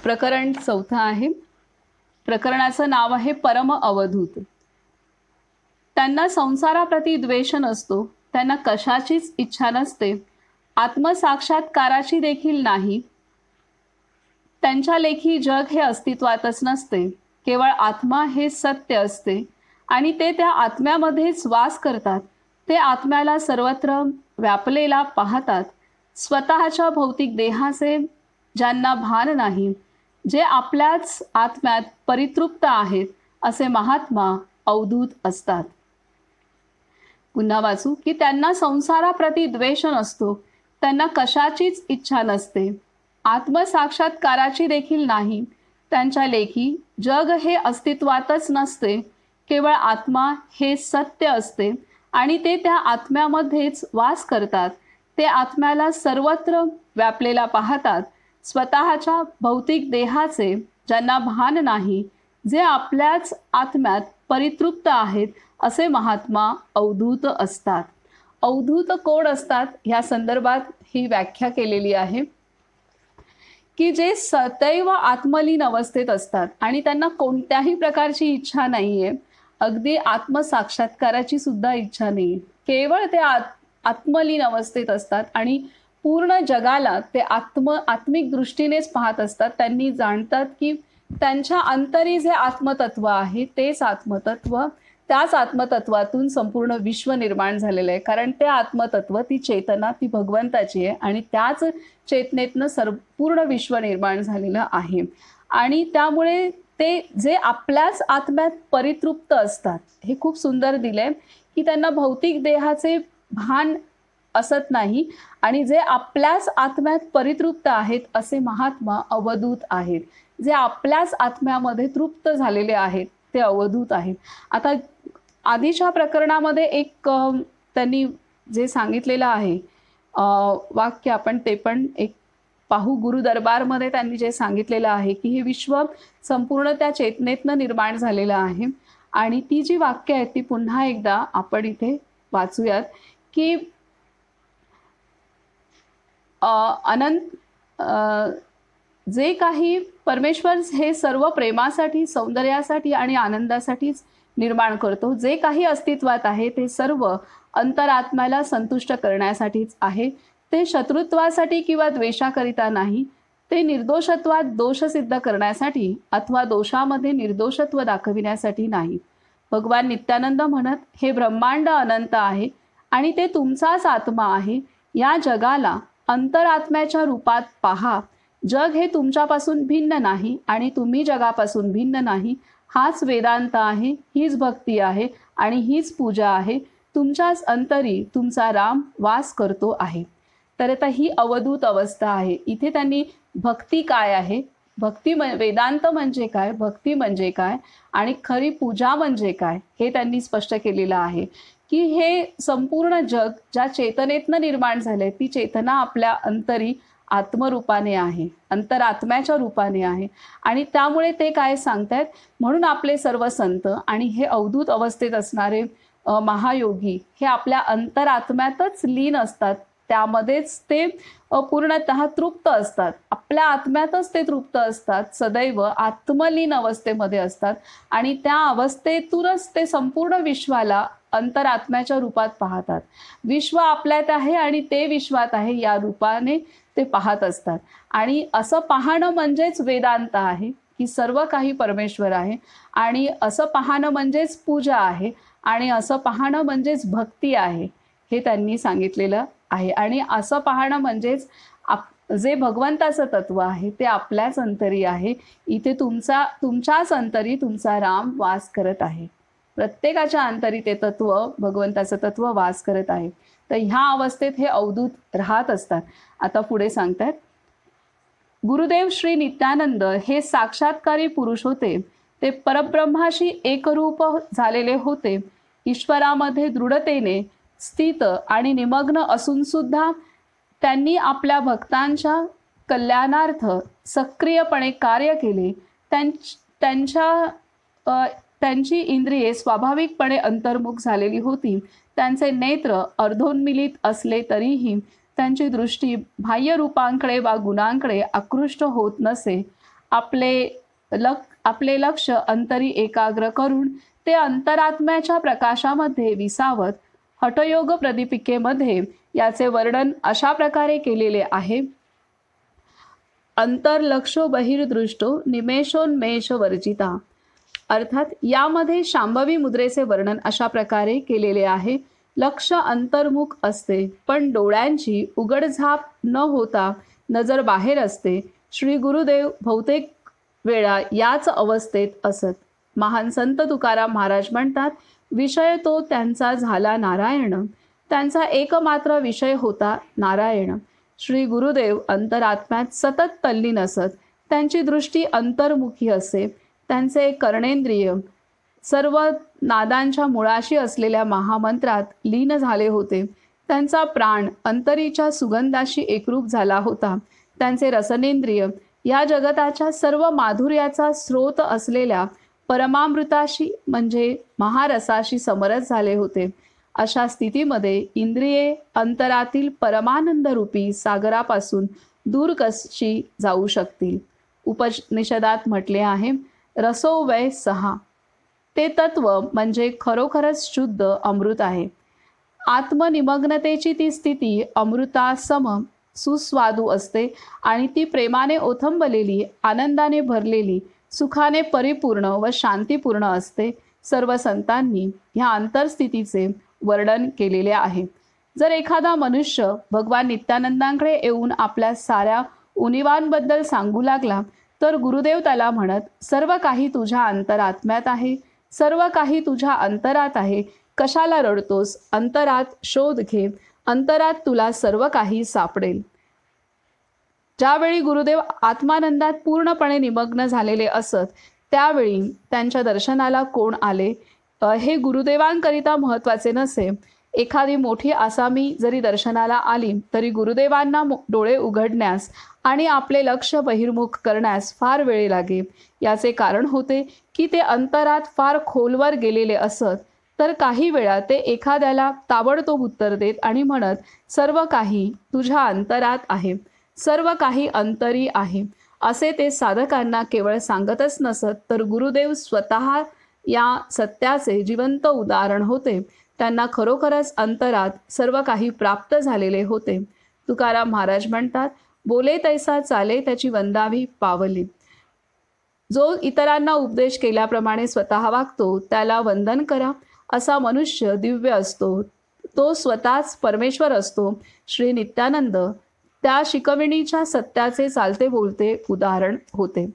प्रकरण 4 आहे. प्रकरणाचं नाव आहे परम अवधूत. त्यांना संसाराप्रती द्वेष नसतो, त्यांना कशाचीच इच्छा नसते, आत्मसाक्षात्काराची देखील नाही. त्यांच्या लेखी जग हे अस्तित्वातच नसते, केवळ आत्मा हे सत्य असते आणि ते त्या आत्म्यामध्येच वास करतात. ते आत्म्याला सर्वत्र व्यापलेला पाहतात. स्वतःच्या भौतिक देहाचे ज्यांना भान नाही, जे आपल्याच आत्म्यात परितृप्त आहेत, असे महात्मा अवधूत असतात. पुन्हा वाचू की त्यांना संसाराप्रती द्वेष नसतो, त्यांना कशाचीच इच्छा नसते, आत्मसाक्षात्काराची देखील नाही. त्यांच्या लेखी जग हे अस्तित्वातच नसते, केवळ आत्मा हे सत्य असते आणि ते त्या आत्म्यामध्येच वास करतात. ते आत्म्याला सर्वत्र व्यापलेला पाहतात. स्वतःच्या भौतिक देहाचे ज्यांना भान नाही, जे आपल्याच आत्म्यात परितृप्त आहेत, असे महात्मा अवधूत असतात. अवधूत कोण असतात ह्या संदर्भात ही व्याख्या केलेली आहे की जे सदैव आत्मलीन अवस्थेत असतात आणि त्यांना कोणत्याही प्रकारची इच्छा नाहीये, अगदी आत्मसाक्षात्काराची सुद्धा इच्छा नाही. केवळ ते आत्मलीन अवस्थेत असतात आणि पूर्ण जगाला ते आत्मिक दृष्टीनेच पाहत असतात. त्यांनी जाणतात की त्यांच्या अंतरी जे आत्मतत्व आहे तेच आत्मतत्व, त्याच आत्मतत्वातून संपूर्ण विश्व निर्माण झालेलं आहे. कारण ते आत्मतत्व, ती चेतना, ती भगवंताची आहे आणि त्याच चेतनेतनं संपूर्ण विश्व निर्माण झालेलं आहे. आणि त्यामुळे ते जे आपल्याच आत्म्यात परितृप्त असतात, हे खूप सुंदर दिलंय की त्यांना भौतिक देहाचे भान असत नाही आणि जे आपल्याच आत्म्यात परितृप्त आहेत, असे महात्मा अवधूत आहेत. जे आपल्याच आत्म्यामध्ये तृप्त झालेले आहेत ते अवधूत आहेत. आता आधीच्या प्रकरणामध्ये एक त्यांनी जे सांगितलेलं आहे वाक्य, आपण ते पण एक पाहू. गुरुदरबारमध्ये त्यांनी जे सांगितलेलं आहे की हे विश्व संपूर्ण त्या चेतनेतनं निर्माण झालेलं आहे. आणि ती जी वाक्य आहेत ती पुन्हा एकदा आपण इथे वाचूयात की अनंत जे काही परमेश्वर हे सर्व प्रेमासाठी, सौंदर्यासाठी आणि आनंदासाठीच निर्माण करतो. जे काही अस्तित्वात आहे ते सर्व अंतरात्म्याला संतुष्ट करण्यासाठीच आहे. ते शत्रुत्वासाठी किंवा द्वेषाकरिता नाही. ते निर्दोषत्वात दोष सिद्ध करण्यासाठी अथवा दोषामध्ये निर्दोषत्व दाखविण्यासाठी नाही. भगवान नित्यानंद म्हणत, हे ब्रह्मांड अनंत आहे आणि ते तुमचाच आत्मा आहे. या जगाला अंतरात्म्याच्या रूपात पहा. जग हे तुमच्यापासून भिन्न नाही आणि तुम्ही जगापासून भिन्न नाही. हाच वेदांत आहे, हीच भक्ती आहे आणि हीच पूजा आहे. तुमच्याच अंतरी तुमचा राम वास करतो आहे. तर आता ही अवधूत अवस्था आहे. इथे त्यांनी भक्ती काय आहे, भक्ती वेदांत म्हणजे काय, भक्ती म्हणजे काय आणि खरी पूजा म्हणजे काय, हे त्यांनी स्पष्ट केलेलं आहे की हे संपूर्ण जग ज्या चेतनेतनं निर्माण झालंय, ती चेतना आपल्या अंतरी आत्मरूपाने आहे, अंतरात्म्याच्या रूपाने आहे. आणि त्यामुळे ते काय सांगतायत, म्हणून आपले सर्व संत आणि हे अवधूत अवस्थेत असणारे महायोगी हे आपल्या अंतरात्म्यातच लीन असतात. त्यामध्येच ते पूर्णतः तृप्त असतात. आपल्या आत्म्यातच ते तृप्त असतात, सदैव आत्मलीन अवस्थेमध्ये असतात आणि त्या अवस्थेतूनच ते संपूर्ण विश्वाला अंतरात्म्याच्या रूपात पाहतात. विश्व आपल्यात आहे आणि ते विश्वात आहे, या रूपाने ते पाहत असतात. आणि असं पाहणं म्हणजेच वेदांत आहे की सर्व काही परमेश्वर आहे. आणि असं पाहणं म्हणजेच पूजा आहे आणि असं पाहणं म्हणजेच भक्ती आहे, हे त्यांनी सांगितलेलं आहे. आणि असं पाहणं म्हणजेच जे भगवंताचं तत्व आहे ते आपल्याच अंतरी आहे. इथे तुमच्याच अंतरी तुमचा राम वास करत आहे. प्रत्येकाच्या अंतरी ते तत्व, भगवंताचं तत्व वास करत आहे. तर ह्या अवस्थेत हे अवधूत राहत असतात. आता पुढे सांगतात, गुरुदेव श्री नित्यानंद हे साक्षात्कारी पुरुष होते. ते परब्रह्माशी एकरूप झालेले होते. ईश्वरामध्ये दृढतेने स्थित आणि निमग्न असून सुद्धा त्यांनी आपल्या भक्तांच्या कल्याणार्थ सक्रियपणे कार्य केले. त्यांची इंद्रिये स्वाभाविकपणे अंतर्मुख झालेली होती. त्यांचे नेत्र अर्धोन्मिलित असले तरीही त्यांची दृष्टी बाह्य रूपांकडे वा गुणांकडे आकृष्ट होत नसे आपले लक्ष अंतरी एकाग्र करून ते अंतरात्म्याच्या प्रकाशामध्ये विसावत हठयोग प्रदीपिकेमध्ये याचे वर्णन अशा प्रकारे केलेले आहे. अंतर्लक्षो बहिर्दृष्टो निमेषोन्मेष वर्जिता. अर्थात यामध्ये शांभवी मुद्रेचे वर्णन अशा प्रकारे केलेले आहे. लक्ष अंतर्मुख असते, पण डोळ्यांची उघडझाप न होता नजर बाहेर असते. श्री गुरुदेव बहुतेक वेळा याच अवस्थेत असत. महान संत तुकाराम महाराज म्हणतात, विषय तो त्यांचा झाला नारायण, त्यांचा एकमात्र विषय होता नारायण. श्री गुरुदेव अंतरात्म्यात सतत तल्लीन असत. त्यांची दृष्टी अंतर्मुखी असे. त्यांचे कर्णेंद्रिय सर्व नादांच्या मुळाशी असलेल्या महामंत्रात लीन झाले होते. त्यांचा प्राण अंतरीच्या सुगंधाशी एकरूप झाला होता. त्यांचे रसनेंद्रिय या जगताच्या सर्व माधुर्याचा स्रोत असलेल्या परमामृताशी म्हणजे महारसाशी समरस झाले होते. अशा स्थितीमध्ये इंद्रिये अंतरातील परमानंद रूपी सागरापासून दूर कशी जाऊ शकतील. उपनिषदात म्हटले आहे, रसो वै सहा. ते तत्व म्हणजे खरोखरच शुद्ध अमृत आहे. आत्मनिमग्नतेची ती स्थिती अमृतासम सुस्वादू असते आणि ती प्रेमाने ओथंबलेली, आनंदाने भरलेली, सुखाने परिपूर्ण व शांतीपूर्ण असते. सर्व संतांनी ह्या अंतरस्थितीचे वर्णन केलेले आहे. जर एखादा मनुष्य भगवान नित्यानंदांकडे येऊन आपल्या साऱ्या उणिवांबद्दल सांगू लागला तर गुरुदेव त्याला म्हणत, सर्व काही तुझ्या अंतरात्म्यात आहे, सर्व काही तुझ्या अंतरात आहे, कशाला रडतोस? अंतरात शोध घे, अंतरात तुला सर्व काही सापडेल. ज्यावेळी गुरुदेव आत्मानंदात पूर्णपणे निमग्न झालेले असत त्यावेळी त्यांच्या दर्शनाला कोण आले हे गुरुदेवांकरिता महत्त्वाचे नसे. एखादी मोठी आसामी जरी दर्शनाला आली तरी गुरुदेवांना डोळे उघडण्यास आणि आपले लक्ष बहिर्मुख करण्यास फार वेळ लागे. याचे कारण होते की ते अंतरात फार खोलवर गेलेले असत. तर काही वेळा ते एखाद्याला ताबडतोब उत्तर देत आणि म्हणत, सर्व काही तुझ्या अंतरात आहे, सर्व काही अंतरी आहे. असे ते साधकांना केवळ सांगतच नसत तर गुरुदेव स्वतः या सत्याचे जिवंत उदाहरण होते. त्यांना खरोखरच अंतरात सर्व काही प्राप्त झालेले होते. तुकाराम महाराज म्हणतात, बोले तैसा चाले त्याची वंदावी पावली. जो इतरांना उपदेश केल्याप्रमाणे स्वतः वागतो त्याला वंदन करा. असा मनुष्य दिव्य असतो, तो स्वतःच परमेश्वर असतो. श्री नित्यानंद त्या शिकविणीच्या सत्याचे चालते बोलते उदाहरण होते.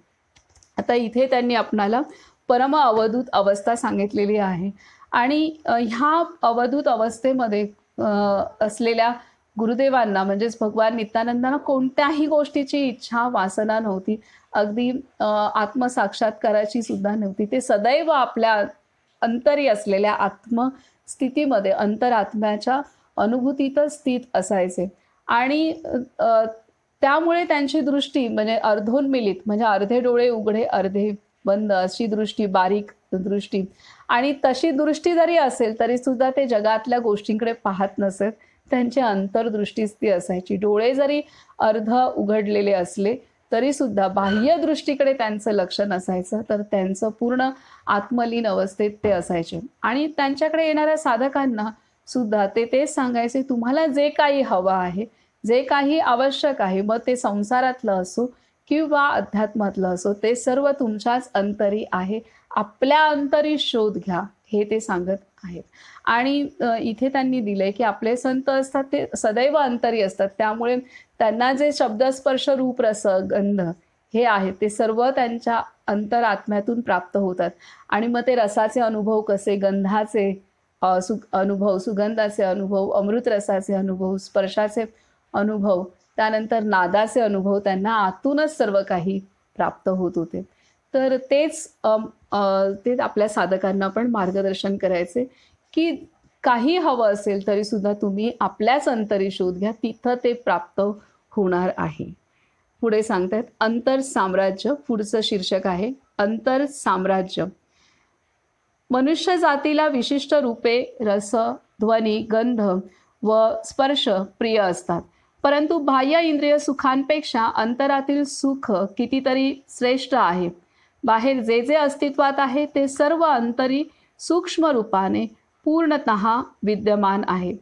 आता इथे त्यांनी आपणाला परम अवधूत अवस्था सांगितलेली आहे आणि ह्या अवधूत अवस्थेमध्ये असलेल्या गुरुदेवांना म्हणजेच भगवान नित्यानंदांना कोणत्याही गोष्टीची इच्छा वासना नव्हती. अगदी आत्मसाक्षात्काराची सुद्धा नव्हती. ते सदैव आपल्या अंतरी असलेल्या आत्मस्थितीमध्ये अंतरात्म्याच्या अनुभूतीतच स्थित असायचे आणि त्यामुळे त्यांची दृष्टी म्हणजे अर्धोन्मिलित म्हणजे अर्धे डोळे उघडे अर्धे बंद अशी दृष्टी, बारीक दृष्टी. आणि तशी दृष्टी जरी असेल तरी सुद्धा ते जगातल्या गोष्टींकडे पाहत नसत. त्यांची अंतर्दृष्टीच ती असायची. डोळे जरी अर्ध उघडलेले असले तरी सुद्धा बाह्य दृष्टीकडे त्यांचं लक्ष नसायचं. तर त्यांचं पूर्ण आत्मलीन अवस्थेत ते असायचे आणि त्यांच्याकडे येणाऱ्या साधकांना सुद्धा ते तेच सांगायचे, तुम्हाला जे काही हवं आहे, जे काही आवश्यक आहे, मग ते संसारातलं असो किंवा अध्यात्मातलं असो, ते सर्व तुमच्याच अंतरी आहे. आपल्या अंतरी शोध घ्या हे ते सांगत आहेत. आणि इथे त्यांनी दिलंय की आपले संत असतात ते सदैव अंतरी असतात. त्यामुळे त्यांना जे शब्दस्पर्श रूप रस गंध हे आहेत ते सर्व त्यांच्या अंतरात्म्यातून प्राप्त होतात. आणि मग ते रसाचे अनुभव कसे, गंधाचे अनुभव, सुगंधाचे अनुभव, अमृत रसाचे अनुभव, स्पर्शाचे अनुभव, त्यानंतर नादाचे अनुभव त्यांना आतूनच सर्व काही प्राप्त होत होते. तर तेच आपल्या साधकांना पण मार्गदर्शन करायचे की काही हवं असेल तरी सुद्धा तुम्ही आपल्याच अंतरी शोध घ्या, तिथं ते प्राप्त होणार आहे. पुढे सांगतायत अंतर साम्राज्य. पुढचं शीर्षक आहे अंतर साम्राज्य. मनुष्य जातीला विशिष्ट रूपे, रस, ध्वनी, गंध व स्पर्श प्रिय असतात. परंतु बाह्य इंद्रिय सुखांपेक्षा अंतरातील सुख कितीतरी श्रेष्ठ आहे. बाहेर जे जे अस्तित्वात आहे ते सर्व अंतरी सूक्ष्म रूपाने पूर्णतः विद्यमान आहे.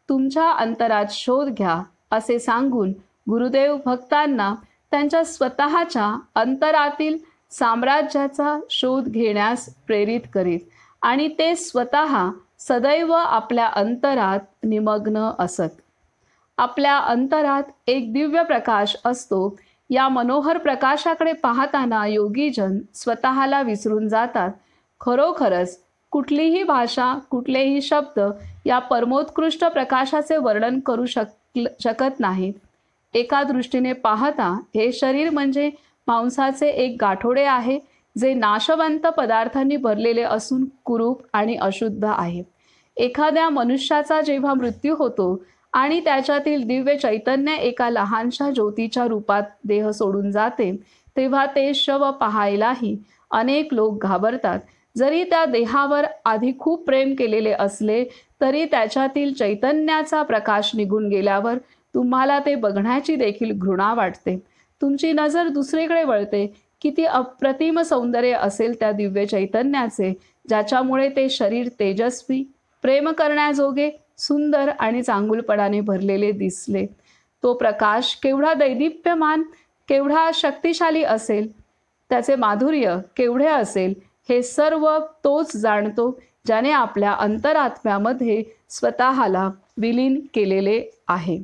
तुमच्या अंतरात शोध घ्या असे सांगून गुरुदेव भक्तांना त्यांच्या स्वतःच्या अंतरातील साम्राज्याचा शोध घेण्यास प्रेरित करीत आणि ते स्वतः सदैव आपल्या अंतरात निमग्न असत. आपल्या अंतरात एक दिव्य प्रकाश असतो. या मनोहर प्रकाशाकडे पाहताना योगीजन स्वतःला विसरून जातात. खरोखरच कुठलीही भाषा, कुठलेही शब्द या परमोत्कृष्ट प्रकाशाचे वर्णन करू शकत नाहीत. एका दृष्टीने पाहता हे शरीर म्हणजे मांसाचे एक गाठोडे आहे, जे नाशवंत पदार्थांनी भरलेले असून कुरूप आणि अशुद्ध आहे. एखाद्या मनुष्याचा जेव्हा मृत्यू होतो आणि त्याच्यातील दिव्य चैतन्य एका लहानशा ज्योतीच्या रूपात देह सोडून जाते, तेव्हा ते शव पाहायलाही अनेक लोक घाबरतात. जरी त्या देहावर आधी खूप प्रेम केलेले असले तरी त्याच्यातील चैतन्याचा प्रकाश निघून गेल्यावर तुम्हाला ते बघण्याची देखील घृणा वाटते. तुमची नजर दुसरीकडे वळते. किती अप्रतिम सौंदर्य असेल त्या दिव्य चैतन्याचे, ज्याच्यामुळे ते शरीर तेजस्वी, प्रेम करण्याजोगे, सुंदर आणि चांगुलपणाने भरलेले दिसले. तो प्रकाश केवढा दैदिप्यमान, केवढा शक्तिशाली असेल, त्याचे माधुर्य केवढे असेल, हे सर्व तोच जाणतो ज्याने आपल्या अंतरात्म्यामध्ये स्वतःला विलीन केलेले आहे.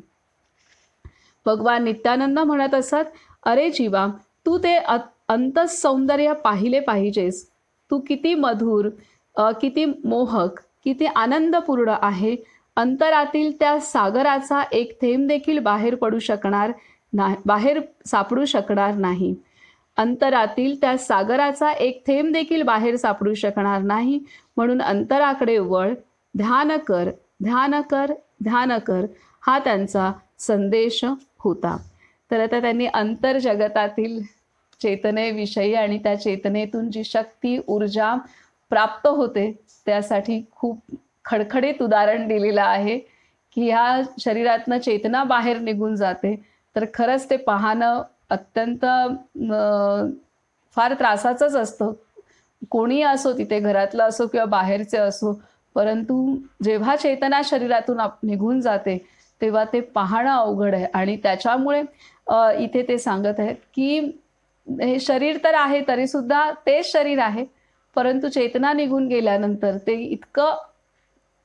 भगवान नित्यानंद म्हणत असत, अरे जीवा, तू ते अंतःसौंदर्य पाहिले पाहिजेस. तू किती मधुर, किती मोहक, किती आनंदपूर्ण आहे. अंतरातील त्या सागराचा एक थेंब देखील बाहेर सापडू शकणार नाही. अंतरातील त्या सागराचा एक थेंब देखील बाहेर सापडू शकणार नाही. म्हणून अंतराकडे वळ, ध्यान कर, ध्यान कर, ध्यान कर, हा त्यांचा संदेश होता. तर आता त्यांनी अंतर्जगतातील चेतनेविषयी आणि त्या चेतनेतून जी शक्ती, ऊर्जा प्राप्त होते त्यासाठी खूप खडखडीत उदाहरण दिलेलं आहे की ह्या शरीरातनं चेतना बाहेर निघून जाते, तर खरंच ते पाहणं अत्यंत फार त्रासाचंच असतं. कोणी असो, तिथे घरातलं असो किंवा बाहेरचे असो, परंतु जेव्हा चेतना शरीरातून निघून जाते तेव्हा ते पाहणं अवघड आहे. आणि त्याच्यामुळे इथे ते सांगत आहेत की हे शरीर तर आहे तरीसुद्धा तेच शरीर आहे, परंतु चेतना निघून गेल्यानंतर ते इतकं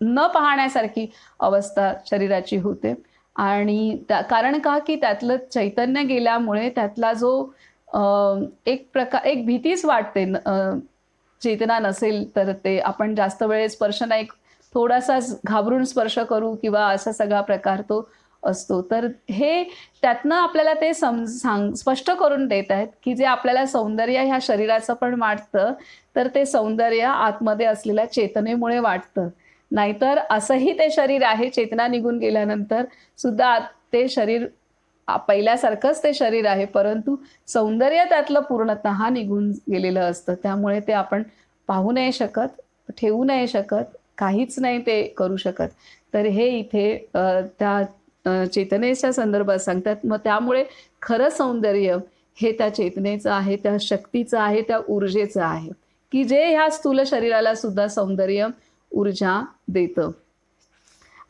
न पाहण्यासारखी अवस्था शरीराची होते. आणि कारण का की त्यातलं चैतन्य गेल्यामुळे त्यातला जो एक भीतीच वाटते. चेतना नसेल तर ते आपण जास्त वेळ स्पर्श नाही, थोडासा घाबरून स्पर्श करू किंवा असा सगळा प्रकार तो असतो. तर हे त्यातनं आपल्याला ते स्पष्ट करून देत आहेत की जे आपल्याला सौंदर्य ह्या शरीराचं पण वाटतं, तर ते सौंदर्य आतमध्ये असलेल्या चेतनेमुळे वाटतं. नाहीतर असंही ते शरीर आहे, चेतना निघून गेल्यानंतर सुद्धा ते शरीर पहिल्यासारखंच ते शरीर आहे, परंतु सौंदर्य त्यातलं पूर्णतः निघून गेलेलं असतं. त्यामुळे ते आपण पाहू नाही शकत, ठेवू नाही शकत, काहीच नाही ते करू शकत. तर हे इथे त्या चेतनेच्या संदर्भात सांगतात. मग त्यामुळे खरं सौंदर्य हे त्या चेतनेचं आहे, त्या शक्तीचं आहे, त्या ऊर्जेचं आहे की जे ह्या स्थूल शरीराला सुद्धा सौंदर्य, ऊर्जा देतं.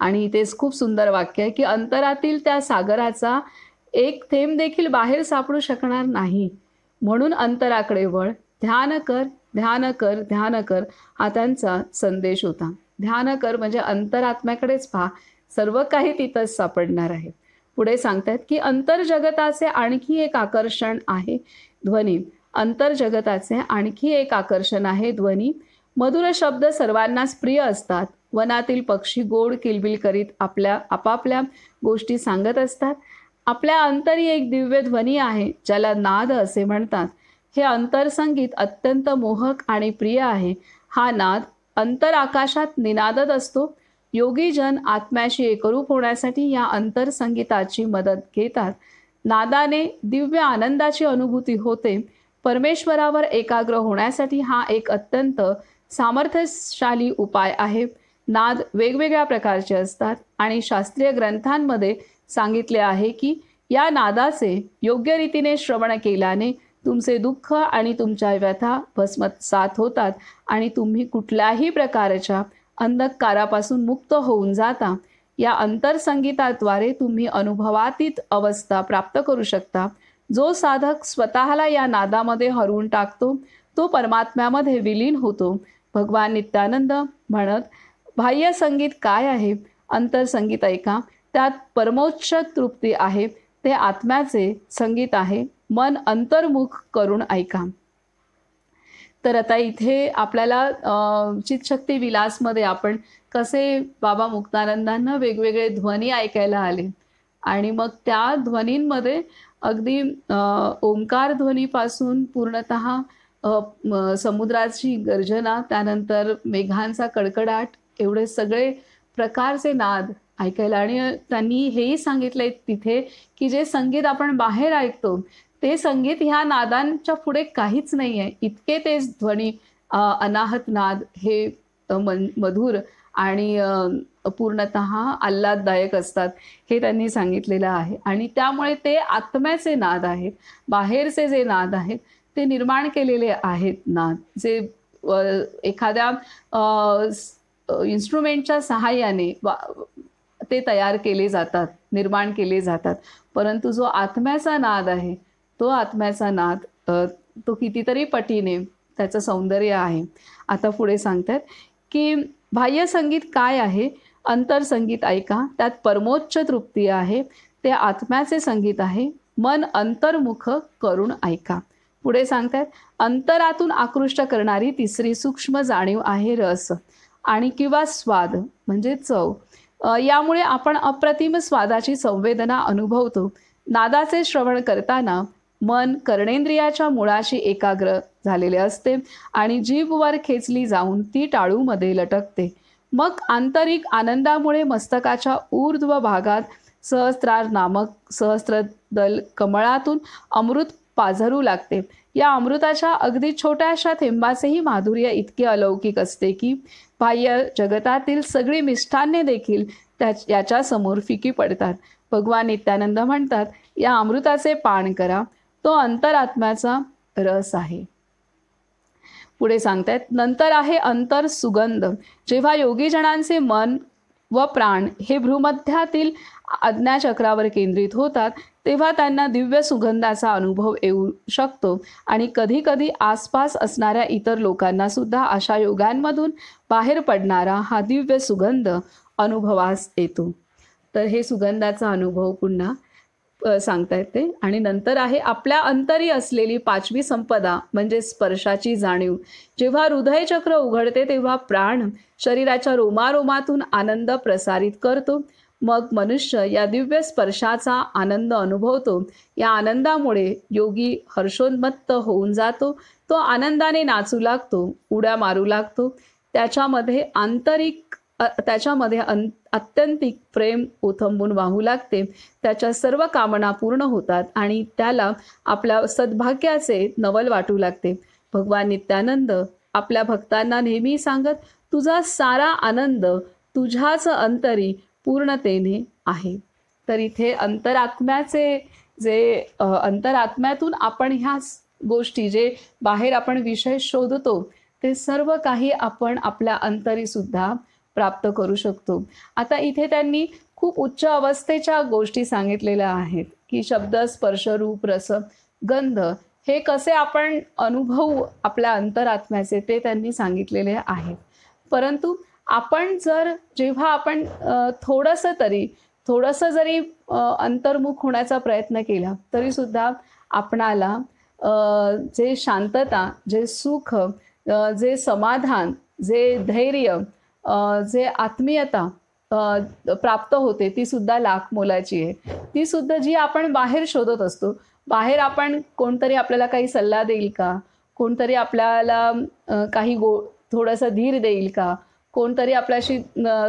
आणि इथेच खूप सुंदर वाक्य आहे की अंतरातील त्या सागराचा एक थेंब देखील बाहेर सापडू शकणार नाही. म्हणून अंतराकडे वळ, ध्यान कर, ध्यान कर, ध्यान कर, हा त्यांचा संदेश होता. ध्यान कर म्हणजे अंतरात्म्याकडेच पहा, सर्व काही तिथंच सापडणार आहे. पुढे सांगतात की अंतर्जगताचे आणखी एक आकर्षण आहे ध्वनी. अंतर्जगताचे आणखी एक आकर्षण आहे ध्वनी. मधुर शब्द सर्वांनाच प्रिय असतात. वनातील पक्षी गोड किलबिल करीत आपापल्या गोष्टी सांगत असतात. आपल्या अंतरी एक दिव्य ध्वनी आहे ज्याला नाद असे म्हणतात. हे अंतरसंगीत अत्यंत मोहक आणि प्रिय आहे. हा नाद अंतर आकाशात निनादत असतो. योगीजन आत्म्याशी एकरूप होण्यासाठी या अंतरसंगीताची मदत घेतात. नादाने दिव्य आनंदाची अनुभूती होते. परमेश्वरावर एकाग्र होण्यासाठी हा एक अत्यंत सामर्थ्यशाली उपाय आहे. नाद वेगवेगळ्या प्रकारचे असतात आणि शास्त्रीय ग्रंथांमध्ये सांगितले आहे की या नादाचे योग्य रीतीने श्रवण केल्याने तुमचे दुःख आणि तुमच्या व्यथा भस्मसात होतात आणि तुम्ही कुठल्याही प्रकारच्या अंधकारापासून मुक्त होऊन जाता. या अंतरसंगीताद्वारे तुम्ही अनुभवातीत अवस्था प्राप्त करू शकता. जो साधक स्वतःला या नादामध्ये हरवून टाकतो तो परमात्म्यामध्ये विलीन होतो. भगवान नित्यानंद म्हणत, बाह्य संगीत काय आहे? अंतरसंगीत ऐका, त्यात परमोच्च तृप्ती आहे. ते आत्म्याचे संगीत आहे. मन अंतर्मुख करून ऐका. तर आता इथे आपल्याला चितशक्ती विलासमध्ये आपण कसे बाबा मुक्तानंदांना वेगवेगळे ध्वनी ऐकायला आले आणि मग त्या ध्वनींमध्ये अगदी ओंकार ध्वनीपासून पूर्णतः समुद्राची गर्जना, त्यानंतर मेघांचा कडकडाट, एवढे सगळे प्रकारचे नाद ऐकायला. आणि त्यांनी हेही सांगितलंय तिथे की जे संगीत आपण बाहेर ऐकतो ते संगीत ह्या नादांच्या पुढे काहीच नाही आहे. इतके ते ध्वनी अनाहत नाद हे मधुर आणि पूर्णतः आल्हाददायक असतात हे त्यांनी सांगितलेलं आहे. आणि त्यामुळे ते आत्म्याचे नाद आहेत. बाहेरचे जे नाद आहेत ते निर्माण केलेले आहेत नाद, जे एखाद्या इन्स्ट्रुमेंटच्या सहाय्याने ते तयार केले जातात, निर्माण केले जातात. परंतु जो आत्म्याचा नाद आहे तो आत्म्याचा नाद तो कितीतरी पटीने त्याचं सौंदर्य आहे. आता पुढे सांगतात की बाह्य संगीत काय आहे? अंतरसंगीत ऐका, त्यात परमोच्च तृप्ती आहे. ते आत्म्याचे संगीत आहे. मन अंतर्मुख करून ऐका. पुढे सांगतात, अंतरातून आकृष्ट करणारी तिसरी सूक्ष्म जाणीव आहे रस आणि किंवा स्वाद म्हणजे चव. यामुळे आपण अप्रतिम स्वादाची संवेदना अनुभवतो. नादाचे श्रवण करताना मन कर्णेंद्रियाच्या मुळाशी एकाग्र झालेले असते आणि जीभवर खेचली जाऊन ती टाळूमध्ये लटकते. मग आंतरिक आनंदामुळे मस्तकाच्या ऊर्ध्व भागात सहस्त्रार नामक सहस्त्रदल कमळातून अमृत पाझरू लागते. या अमृताच्या अगदी छोट्याशा थेंबाचेही माधुर्य इतके अलौकिक असते की बाह्य जगतातील सगळी मिष्ठान्ने देखील याच्या समोर फिकी पडतात. भगवान नित्यानंद म्हणतात, या अमृताचे पान करा, तो अंतरात्म्याचा रस आहे. पुढे सांगतायत, नंतर आहे अंतर सुगंध. जेव्हा योगीजनांचे मन व प्राण हे भ्रूमध्यातील आज्ञाचक्रावर केंद्रित होतात तेव्हा त्यांना दिव्य सुगंधाचा अनुभव येऊ शकतो आणि कधीकधी आसपास असणाऱ्या इतर लोकांना सुद्धा अशा योगांमधून बाहेर पडणारा हा दिव्य सुगंध अनुभवास येतो. तर हे सुगंधाचा अनुभव पुन्हा सांगता येते. आणि नंतर आहे आपल्या अंतरी असलेली पाचवी संपदा म्हणजे स्पर्शाची जाणीव. जेव्हा हृदयचक्र उघडते तेव्हा प्राण शरीराच्या रोमारोमातून आनंद प्रसारित करतो. मग मनुष्य या दिव्य स्पर्शाचा आनंद अनुभवतो. या आनंदामुळे योगी हर्षोन्मत्त होऊन जातो. तो आनंदाने नाचू लागतो, उड्या मारू लागतो. त्याच्यामध्ये आत्यंतिक प्रेम ओथंबून वाहू लागते. त्याच्या सर्व कामना पूर्ण होतात आणि त्याला आपल्या सद्भाग्याचे नवल वाटू लागते. भगवान नित्यानंद आपल्या भक्तांना नेहमी सांगत, तुझा सारा आनंद तुझ्याच अंतरी पूर्णतेने आहे. तर इथे अंतरात्म्याचे जे अंतरात्म्यातून आपण ह्या गोष्टी जे बाहेर आपण विषय शोधतो ते सर्व काही आपण आपल्या अंतरी सुद्धा प्राप्त करू शकतो. आता इथे त्यांनी खूप उच्च अवस्थेच्या गोष्टी सांगितलेल्या आहेत की शब्द, स्पर्श, रूप, रस, गंध हे कसे आपण अनुभवू आपल्या अंतरात्म्याचे ते त्यांनी सांगितलेले आहेत. परंतु आपण जेव्हा आपण थोडंसं जरी अंतर्मुख होण्याचा प्रयत्न केला तरी सुद्धा आपणाला जे शांतता, जे सुख, जे समाधान, जे धैर्य, जे आत्मीयता प्राप्त होते ती सुद्धा लाख मोलाची आहे. ती सुद्धा जी आपण बाहेर शोधत असतो. बाहेर आपण कोणतरी आपल्याला काही सल्ला देईल का? कोणतरी आपल्याला काही थोडंसं धीर देईल का? कोणतरी आपल्याशी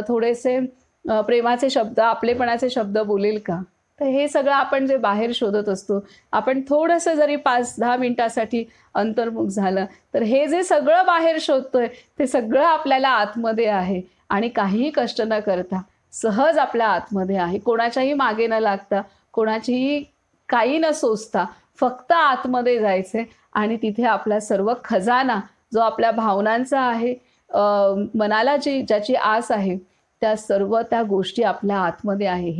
थोडेसे प्रेमाचे शब्द, आपलेपणाचे शब्द बोलेल का? तर हे सगळं आपण जे बाहेर शोधत असतो, आपण थोडंसं जरी 5-10 मिनिटासाठी अंतर्मुख झालं तर हे जे सगळं बाहेर शोधतोय ते सगळं आपल्याला आतमध्ये आहे. आणि काहीही कष्ट न करता सहज आपल्या आतमध्ये आहे. कोणाच्याही मागे न लागता, कोणाचीही काही न सोचता फक्त आतमध्ये जायचंय आणि तिथे आपला सर्व खजाना जो आपल्या भावनांचा आहे, मनाला ज्याची आस आहे, त्या गोष्टी आपल्या आतमध्ये आहे.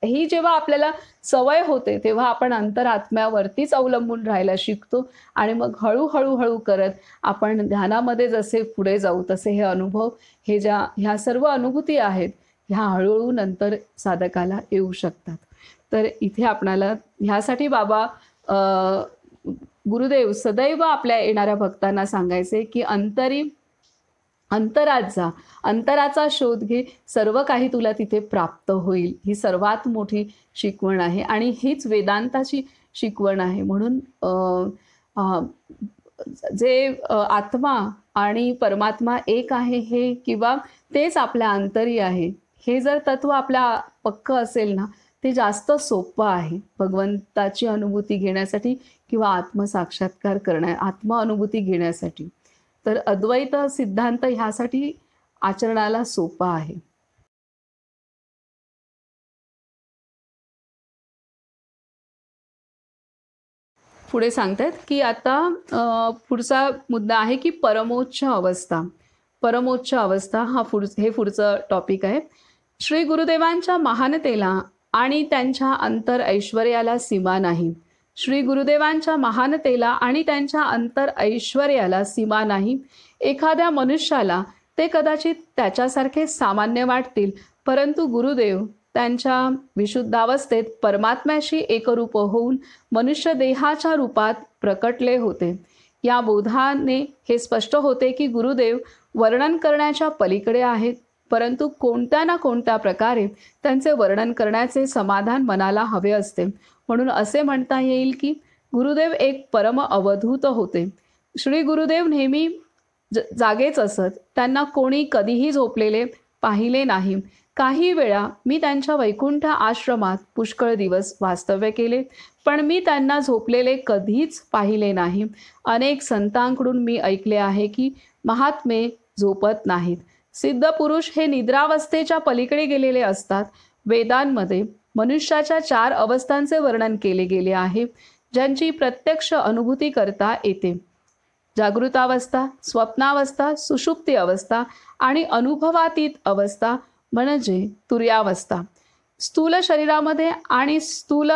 ही जेव्हा आपल्याला सवय होते, तेव्हा आपण अंतरात्म्यावरतीच अवलंबून राहायला शिकतो आणि मग हळू करत आपण ध्यानामध्ये जसे पुढे जाऊ, तसे हे अनुभव, ह्या सर्व अनुभूती आहेत, ह्या हळूहळू नंतर साधकाला येऊ शकतात. तर इथे आपणाला ह्यासाठी बाबा गुरुदेव सदैव आपल्या येणाऱ्या भक्तांना सांगायचे की अंतरात जा, अंतराचा शोध घे, सर्व काही तुला तिथे प्राप्त होईल. ही सर्वात मोठी शिकवण आहे आणि हीच वेदांताची शिकवण आहे. म्हणून आत्मा आणि परमात्मा एक आहे हे, किंवा तेच आपल्या अंतरी आहे, हे जर तत्व आपल्या पक्क असेल ना, ते जास्त सोपं आहे भगवंताची अनुभूती घेण्यासाठी किंवा आत्मसाक्षात्कार आत्म अनुभूती घेण्यासाठी. तर अद्वैत सिद्धांत ह्यासाठी आचरणाला सोपा आहे. पुढे सांगतात की आता पुढचा मुद्दा आहे की परमोच्च अवस्था. परमोच्च अवस्था हे पुढचं टॉपिक आहे. श्री गुरुदेवांच्या महानतेला आणि त्यांच्या अंतर ऐश्वर्याला सीमा नाही. श्री गुरुदेवांच्या महानतेला आणि त्यांच्या अंतर ऐश्वर्याला सीमा नाही. एखाद्या मनुष्याला ते कदाचित त्याच्यासारखे सामान्य वाटतील, परंतु गुरुदेव त्यांच्या विशुद्धावस्थेत परमात्म्याशी एकरूप होऊन मनुष्य देहाच्या रूपात प्रकटले होते. या बोधाने हे स्पष्ट होते की गुरुदेव वर्णन करण्याच्या पलीकडे आहेत, परंतु कोणत्या ना कोणत्या प्रकारे त्यांचे वर्णन करण्याचे समाधान मनाला हवे असते. म्हणून असे म्हणता येईल की गुरुदेव एक परम अवधूत होते. श्री गुरुदेव नेहमी जागेच असत. त्यांना कोणी कधीही झोपलेले पाहिले नाही. काही वेळा मी त्यांच्या वैकुंठ आश्रमात पुष्कळ दिवस वास्तव्य केले, पण मी त्यांना झोपलेले कधीच पाहिले नाही. अनेक संतांकडून मी ऐकले आहे की महात्मे झोपत नाहीत. सिद्ध पुरुष हे निद्रावस्थेच्या पलीकडे गेलेले असतात. वेदांमध्ये मनुष्याच्या 4 अवस्थांचे वर्णन केले गेले आहे, ज्यांची प्रत्यक्ष अनुभूती करता येते. जागृतावस्था, स्वप्नावस्था, सुषुप्ती अवस्था आणि अनुभवातीत अवस्था म्हणजे तुर्यावस्था. स्थूल शरीरामध्ये आणि स्थूल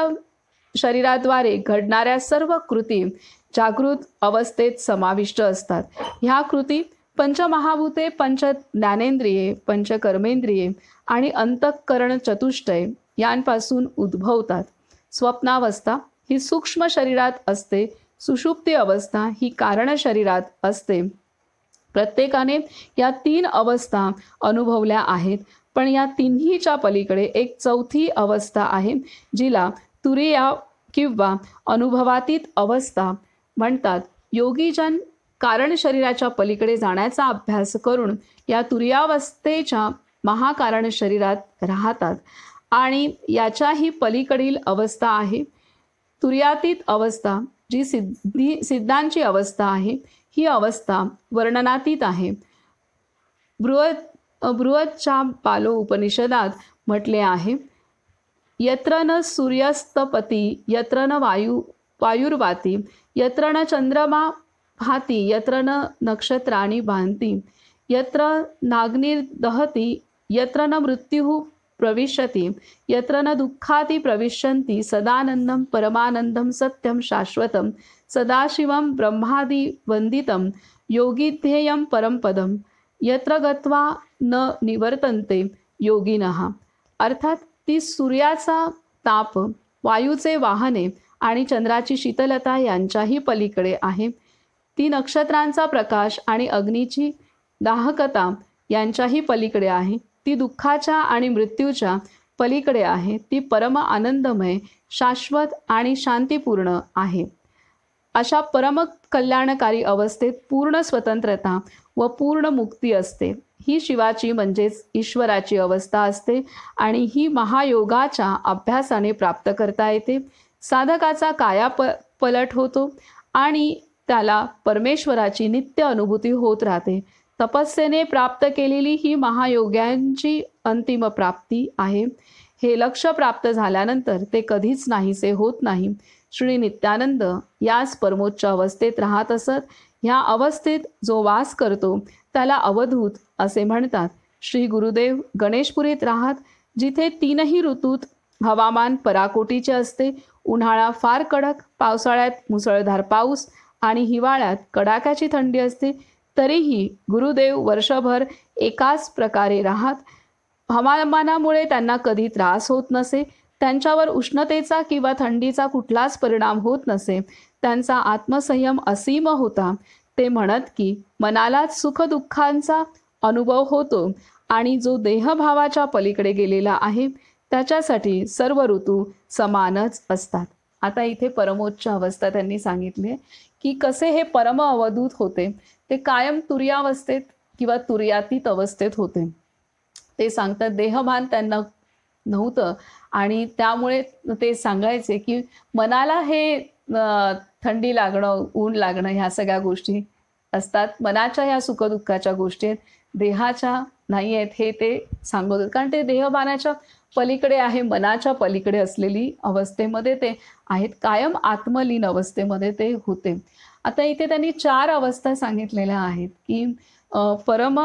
शरीराद्वारे घडणाऱ्या सर्व कृती जागृत अवस्थेत समाविष्ट असतात. ह्या कृती पंचमहाभूते, पंच ज्ञानेंद्रिये, पंचकर्मेंद्रिये आणि अंतःकरण चतुष्टय यांपासून उद्भवतात. स्वप्नावस्था ही सूक्ष्म शरीरात असते. सुषुप्ती अवस्था ही कारण शरीरात असते. प्रत्येकाने या 3 अवस्था अनुभवल्या आहेत, पण या तिन्हीच्या पलीकडे एक चौथी अवस्था आहे, जिला तुरीया किंवा अनुभवातीत अवस्था म्हणतात. योगीजन कारण शरीराच्या पलीकडे जाण्याचा अभ्यास करून या तुरीयावस्थेच्या महाकारण शरीरात राहतात आणि याच्याही पलीकडील अवस्था आहे तुर्यातीत अवस्था, जी सिद्धांची अवस्था आहे. ही अवस्था वर्णनातीत आहे. बृहतच्या पालो उपनिषदात म्हटले आहे, यत्र न सूर्यस्तपती, यत्र न वायुर्वाती, यत्र न चंद्रमा भाती, यत्र न नक्षत्राणि भान्ति, यत्र नाग्निर्दहति, यत्र न मृत्युः प्रविशति, यत्र न दुःखाति प्रविशन्ति, सदानंदं परमानंदं सत्यं शाश्वतं सदाशिवं ब्रह्मादि वंदितं योगिध्येयं परमपदं यत्र गत्वा न निवर्तन्ते योगिनः. अर्थात ती सूर्याचा ताप, वायूचे वाहने आणि चंद्राची शीतलता यांच्याही पलीकडे आहे. ती नक्षत्रांचा प्रकाश आणि अग्नीची दाहकता यांच्याही पलीकडे आहे. ती दुःखाच्या आणि मृत्यूच्या पलीकडे आहे. ती परम आनंदमय, शाश्वत आणि शांतीपूर्ण आहे. अशा परम कल्याणकारी अवस्थेत पूर्ण स्वतंत्रता व पूर्ण मुक्ती असते. ही शिवाची म्हणजेच ईश्वराची अवस्था असते आणि ही महायोगाच्या अभ्यासाने प्राप्त करता येते. साधकाचा कायापलट होतो आणि त्याला परमेश्वराची नित्य अनुभूती होत राहते. तपस्येने प्राप्त केलेली ही महायोग्यांची अंतिम प्राप्ती आहे. हे लक्ष्य प्राप्त झाल्यानंतर ते कधीच नाहीसे होत नाही. श्री नित्यानंद याच परमोच्च अवस्थेत राहत असत. ह्या अवस्थेत जो वास करतो त्याला अवधूत असे म्हणतात. श्री गुरुदेव गणेशपुरीत राहत, जिथे तीनही ऋतूत हवामान पराकोटीचे असते. उन्हाळा फार कडक, पावसाळ्यात मुसळधार पाऊस आणि हिवाळ्यात कडाक्याची थंडी असते. तरीही गुरुदेव वर्षभर एकाच प्रकारे राहत. हवामानामुळे त्यांना कधी त्रास होत नसे. त्यांच्यावर उष्णतेचा किंवा थंडीचा कुठलाच परिणाम होत नसे. त्यांचा आत्मसंयम असीम होता. ते म्हणत की मनालाच सुखदुःखांचा अनुभव होतो आणि जो देहभावाच्या पलीकडे गेलेला आहे त्याच्यासाठी सर्व ऋतू समानच असतात. आता इथे परमोच्च अवस्था त्यांनी सांगितली आहे की कसे हे परम अवधूत होते. ते कायम तुर्यावस्थेत किंवा तुर्यातीत अवस्थेत होते. ते सांगतात देहभान त्यांना नव्हतं आणि त्यामुळे ते सांगायचे की मनाला हे थंडी लागणं, ऊन लागणं ह्या सगळ्या गोष्टी असतात. मनाच्या ह्या सुखदुःखाच्या गोष्टी आहेत, देहाच्या नाही आहेत हे ते सांगत होते. कारण ते देहभानाच्या पलीकडे आहे, मनाच्या पलीकडे असलेली अवस्थेमध्ये ते आहेत. कायम आत्मलीन अवस्थेमध्ये ते होते. आता इथे त्यांनी 4 अवस्था सांगितलेल्या आहेत की परम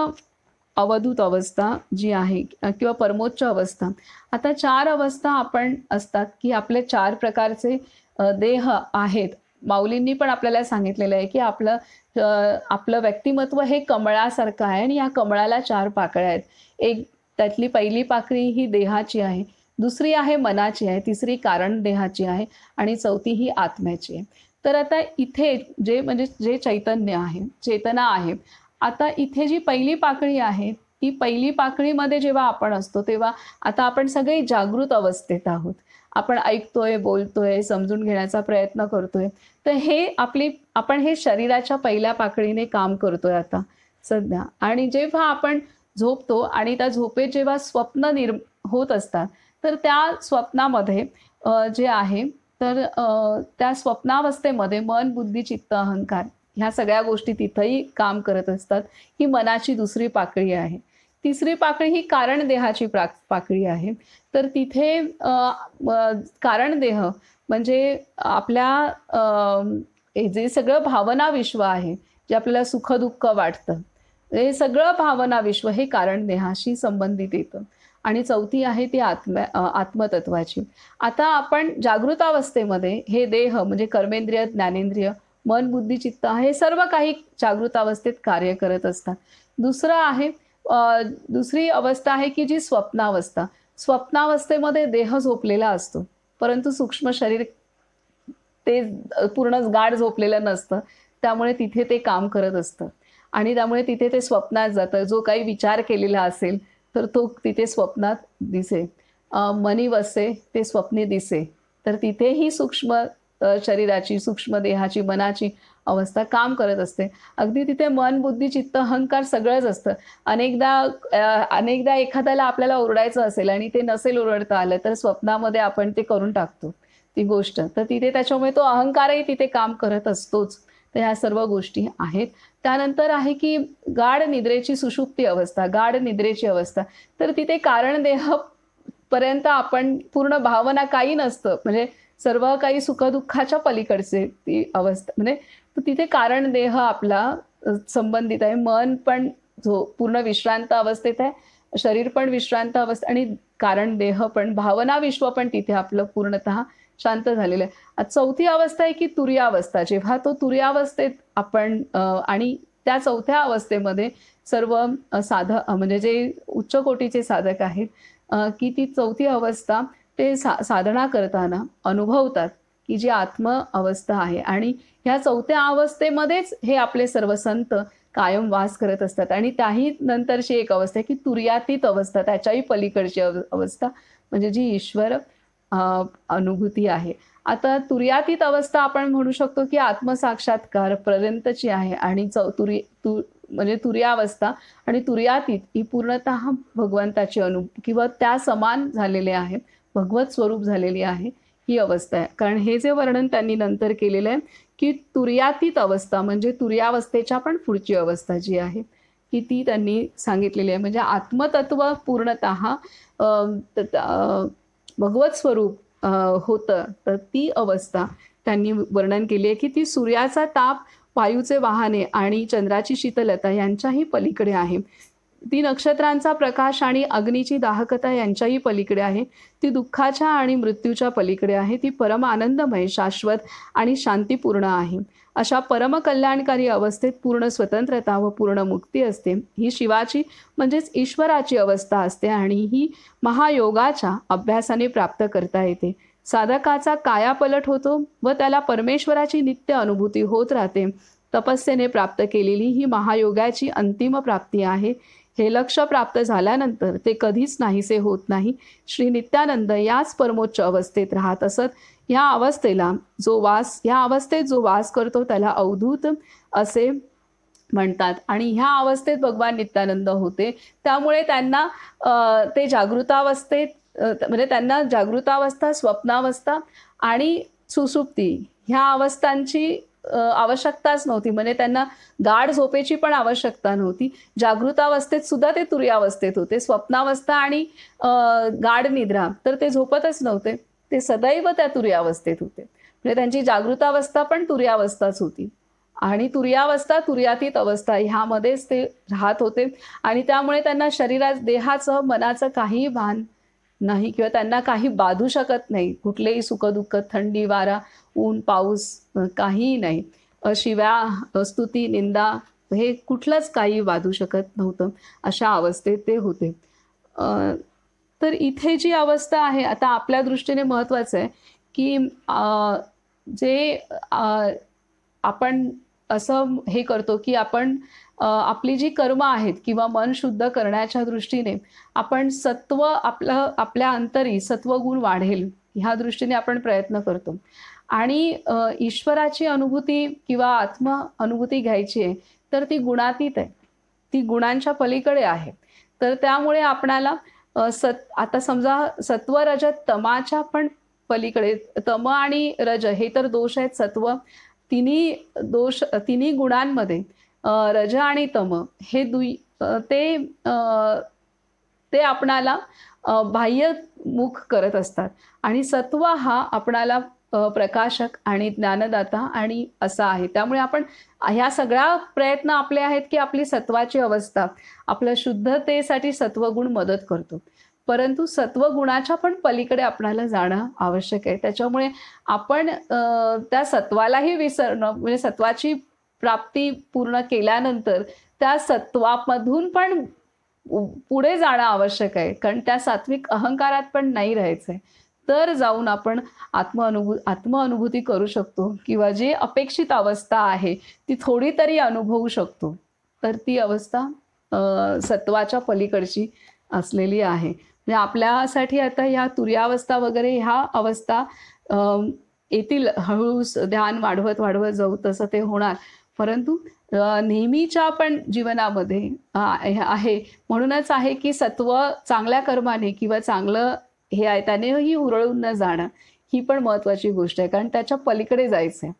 अवधूत अवस्था जी आहे किंवा परमोच्च अवस्था. आता 4 अवस्था आपण असतात की आपले 4 प्रकारचे देह आहेत. माऊलींनी पण आपल्याला सांगितलेलं आहे की आपलं व्यक्तिमत्व हे कमळासारखं आहे आणि या कमळाला 4 पाकळ्या आहेत. एक त्यातली पहिली पाकळी ही देहाची आहे, दुसरी आहे मनाची आहे, तिसरी कारण देहाची आहे आणि चौथी ही आत्म्याची आहे. तर आता इथे जे चैतन्य आहे, चेतना आहे, आता इथे जी पहिली पाकळी आहे ती पहिली पाकळीमध्ये जेव्हा आपण असतो तेव्हा आता आपण सगळे जागृत अवस्थेत आहोत. आपण ऐकतोय, बोलतोय, समजून घेण्याचा प्रयत्न करतोय. तर आपण हे शरीराच्या पहिल्या पाकळीने काम करतोय आता सध्या. आणि जेव्हा आपण झोपतो आणि त्या झोपेत जेव्हा स्वप्न होत असतात तर त्या स्वप्नामध्ये जे आहे तर त्या स्वप्नावस्थेमध्ये मन, बुद्धी, चित्त, अहंकार ह्या सगळ्या गोष्टी तिथंही काम करत असतात. ही मनाची दुसरी पाकळी आहे. तिसरी पाकळी ही कारण देहाची पाकळी आहे. तर तिथे कारण देह म्हणजे आपल्या जे सगळं भावना विश्व आहे, जे आपल्याला सुखदुःख वाटतं, हे सगळं भावना विश्व हे कारण देहाशी संबंधित येतं. आणि चौथी आहे ती आत्मतत्वाची. आता आपण जागृतावस्थेमध्ये हे देह म्हणजे कर्मेंद्रिय, ज्ञानेंद्रिय, मन, बुद्धी, चित्त हे सर्व काही जागृतावस्थेत कार्य करत असतात. दुसरी अवस्था आहे की जी स्वप्नावस्था. स्वप्नावस्थेमध्ये देह झोपलेला असतो, परंतु सूक्ष्म शरीर ते पूर्ण गाढ झोपलेलं नसतं. त्यामुळे तिथे ते काम करत असतं आणि त्यामुळे तिथे ते स्वप्नात जातं. जो काही विचार केलेला असेल तर तो तिथे स्वप्नात दिसे. मनी वसे ते स्वप्ने दिसे. तर तिथेही सूक्ष्म शरीराची, सूक्ष्म देहाची, मनाची अवस्था काम करत असते. अगदी तिथे मन, बुद्धी, चित्त, अहंकार सगळंच असतं. अनेकदा एखाद्याला आपल्याला ओरडायचं असेल आणि ते नसेल ओरडता आलं तर स्वप्नामध्ये आपण ते करून टाकतो ती गोष्ट. तर तिथे त्याच्यामुळे तो अहंकारही तिथे काम करत असतोच. तर ह्या सर्व गोष्टी आहेत. त्यानंतर आहे की गाढ निद्रेची सुषुप्ती अवस्था, गाढ निद्रेची अवस्था. तर तिथे कारण देह पर्यंत आपण पूर्ण भावना काही नसतं, म्हणजे सर्व काही सुखदुःखाच्या पलीकडचे ती अवस्था. म्हणजे तिथे कारण देह आपला संबंधित आहे. मन पण पूर्ण विश्रांत अवस्थेत आहे, शरीर पण विश्रांत अवस्था आणि कारण देह पण, भावना विश्व पण तिथे आपलं पूर्णतः शांत झालेलं आहे. चौथी अवस्था आहे की तुर्यावस्था. जेव्हा तो तुर्यावस्थेत आपण आणि त्या चौथ्या अवस्थेमध्ये सर्व म्हणजे जे उच्च कोटीचे साधक आहेत की ती चौथी अवस्था ते साधना करताना अनुभवतात की जी आत्म अवस्था आहे. आणि ह्या चौथ्या अवस्थेमध्येच हे आपले सर्व संत कायम वास करत असतात. आणि त्याही नंतरची एक अवस्था आहे की तुर्यातीत अवस्था, त्याच्याही पलीकडची अवस्था म्हणजे जी ईश्वर अनुभूती आहे. आता तुर्यातीत अवस्था आपण म्हणू शकतो की आत्मसाक्षात्कार पर्यंतची आहे. आणि म्हणजे तुर्यावस्था आणि तुर्यातीत ही पूर्णतः भगवंताची किंवा त्या समान झालेले आहे, भगवत स्वरूप झालेली आहे ही अवस्था आहे. कारण हे जे वर्णन त्यांनी नंतर केलेलं आहे की तुर्यातीत अवस्था म्हणजे तुर्यावस्थेच्या पण पुढची अवस्था जी आहे की ती त्यांनी सांगितलेली आहे. म्हणजे आत्मतत्व पूर्णतः भगवत स्वरूप होतं, तर ती अवस्था त्यांनी वर्णन केली आहे, की ती सूर्याचा ताप, वायूचे वाहने आणि चंद्राची शीतलता यांच्याही पलीकडे आहे. ती नक्षत्रांचा प्रकाश आणि अग्नीची दाहकता यांच्याही पलीकडे आहे. ती दुःखाच्या आणि मृत्यूच्या पलीकडे आहे. ती परम आनंदमय, शाश्वत आणि शांतीपूर्ण आहे. अशा परमकल्याणकारी अवस्थेत पूर्ण स्वतंत्रता व पूर्ण मुक्ती असते. ही शिवाची म्हणजेच ईश्वराची अवस्था असते आणि ही महायोगाच्या अभ्यासाने प्राप्त करता येते. साधकाचा कायापलट होतो व त्याला परमेश्वराची नित्य अनुभूती होत राहते. तपस्येने प्राप्त केलेली ही महायोगाची अंतिम प्राप्ती आहे. हे लक्ष्य प्राप्त झाल्यानंतर ते कधीच नाहीसे होत नाही. श्री नित्यानंद याच परमोच्च अवस्थेत राहत असत. या अवस्थेत जो वास करतो त्याला अवधूत असे म्हणतात. आणि ह्या अवस्थेत भगवान नित्यानंद होते. त्यामुळे त्यांना ते जागृतावस्थेत म्हणजे त्यांना जागृतावस्था, स्वप्नावस्था आणि सुसुप्ती ह्या अवस्थांची आवश्यकताच नव्हती. म्हणजे त्यांना गाढ झोपेची पण आवश्यकता नव्हती. जागृतावस्थेत सुद्धा ते तुरीयावस्थेत होते. स्वप्नावस्था आणि गाढ निद्रा तर ते झोपतच नव्हते. ते सदैव त्या तुरीयावस्थेत होते. म्हणजे त्यांची जागृतावस्था पण तुरीयावस्थाच होती आणि तुरीयावस्था, तुरीयातीत अवस्था ह्यामध्येच ते राहत होते. आणि त्यामुळे त्यांना देहाचं, मनाचं काही भान नाही किंवा त्यांना काही बाधू शकत नाही. कुठलेही सुखदुःख, थंडी, वारा, ऊन, पाऊस काहीही नाही. शिव्या, स्तुती, निंदा हे कुठलंच काही बाधू शकत नव्हतं. अशा अवस्थेत ते होते. तर इथे जी अवस्था आहे आता आपल्या दृष्टीने महत्त्वाचं आहे की जे आपण असं हे करतो की आपण आपली जी कर्म आहेत किंवा मन शुद्ध करण्याच्या दृष्टीने आपण आपल्या अंतरी सत्वगुण वाढेल ह्या दृष्टीने आपण प्रयत्न करतो. आणि ईश्वराची अनुभूती किंवा आत्म अनुभूती घ्यायची आहे तर ती गुणातीत आहे, ती गुणांच्या पलीकडे आहे. तर त्यामुळे आपणाला आता समजा सत्व, रज, तमाच्या पण पलीकडे, तम आणि रज हे तर दोष आहेत. सत्व तिन्ही गुणांमध्ये रज आणि तम हे ते आपणाला बाह्यमुख करत असतात आणि सत्व हा आपणाला प्रकाशक आणि ज्ञानदाता आणि असा आहे. त्यामुळे आपण ह्या सगळ्या प्रयत्न आपले आहेत की आपली सत्वाची अवस्था, आपल्या शुद्धतेसाठी सत्वगुण मदत करतो. परंतु सत्वगुणाच्या पण पलीकडे आपल्याला जाणं आवश्यक आहे. त्याच्यामुळे आपण त्या सत्वालाही विसरणं म्हणजे सत्वाची प्राप्ती पूर्ण केल्यानंतर त्या सत्वामधून पण पुढे जाणं आवश्यक आहे. कारण त्या सात्विक अहंकारात पण नाही राहायचंय. तर जाऊन आपण आत्मअनुभूती करू शकतो किंवा जी अपेक्षित अवस्था आहे ती थोडी तरी अनुभवू शकतो. तर ती अवस्था सत्वाच्या पलीकडची असलेली आहे. म्हणजे आपल्यासाठी आता ह्या तुर्यावस्था वगैरे ह्या अवस्था येतील हळूहळू. ध्यान वाढवत वाढवत जाऊ तसं ते होणार. परंतु नेहमीच्या पण जीवनामध्ये आहे. म्हणूनच आहे की सत्व चांगल्या कर्माने किंवा चांगलं हे आहे त्यानेही हुरळून न जाणं ही पण महत्त्वाची गोष्ट आहे. कारण त्याच्या पलीकडे जायचं आहे